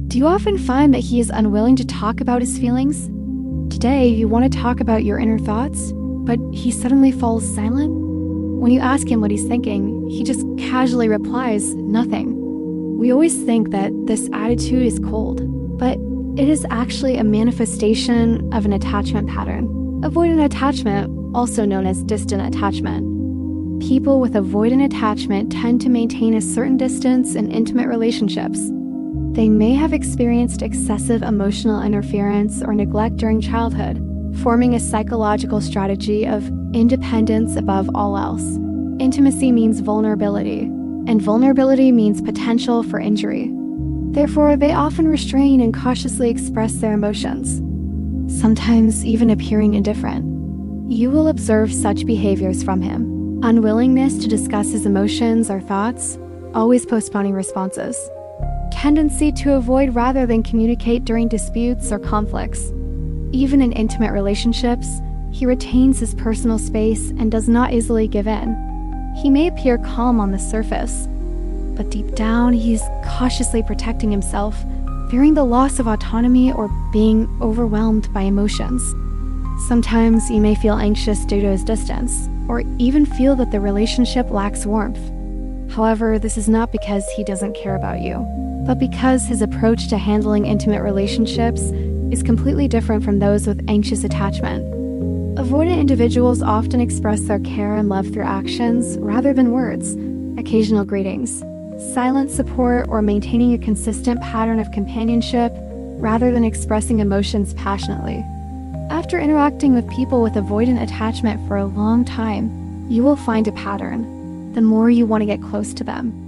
Do you often find that he is unwilling to talk about his feelings? Today, you want to talk about your inner thoughts, but he suddenly falls silent? When you ask him what he's thinking, he just casually replies, nothing. We always think that this attitude is cold, but it is actually a manifestation of an attachment pattern. Avoidant attachment, also known as distant attachment. People with avoidant attachment tend to maintain a certain distance in intimate relationships. They may have experienced excessive emotional interference or neglect during childhood, forming a psychological strategy of independence above all else. Intimacy means vulnerability, and vulnerability means potential for injury. Therefore, they often restrain and cautiously express their emotions, sometimes even appearing indifferent. You will observe such behaviors from him: unwillingness to discuss his emotions or thoughts, always postponing responses, tendency to avoid rather than communicate during disputes or conflicts. Even in intimate relationships, he retains his personal space and does not easily give in. He may appear calm on the surface, but deep down he's cautiously protecting himself, fearing the loss of autonomy or being overwhelmed by emotions. Sometimes you may feel anxious due to his distance, or even feel that the relationship lacks warmth. However, this is not because he doesn't care about you, but because his approach to handling intimate relationships is completely different from those with anxious attachment. Avoidant individuals often express their care and love through actions rather than words, occasional greetings, silent support, or maintaining a consistent pattern of companionship rather than expressing emotions passionately. After interacting with people with avoidant attachment for a long time, you will find a pattern. The more you want to get close to them,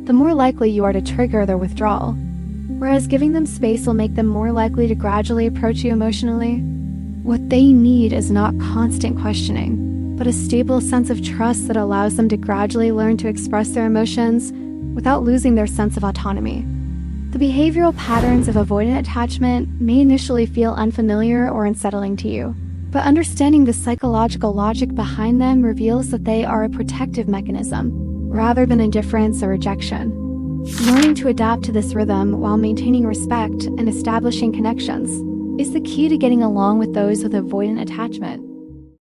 the more likely you are to trigger their withdrawal, whereas giving them space will make them more likely to gradually approach you emotionally. What they need is not constant questioning, but a stable sense of trust that allows them to gradually learn to express their emotions without losing their sense of autonomy. The behavioral patterns of avoidant attachment may initially feel unfamiliar or unsettling to you, but understanding the psychological logic behind them reveals that they are a protective mechanism, rather than indifference or rejection. Learning to adapt to this rhythm while maintaining respect and establishing connections is the key to getting along with those with avoidant attachment.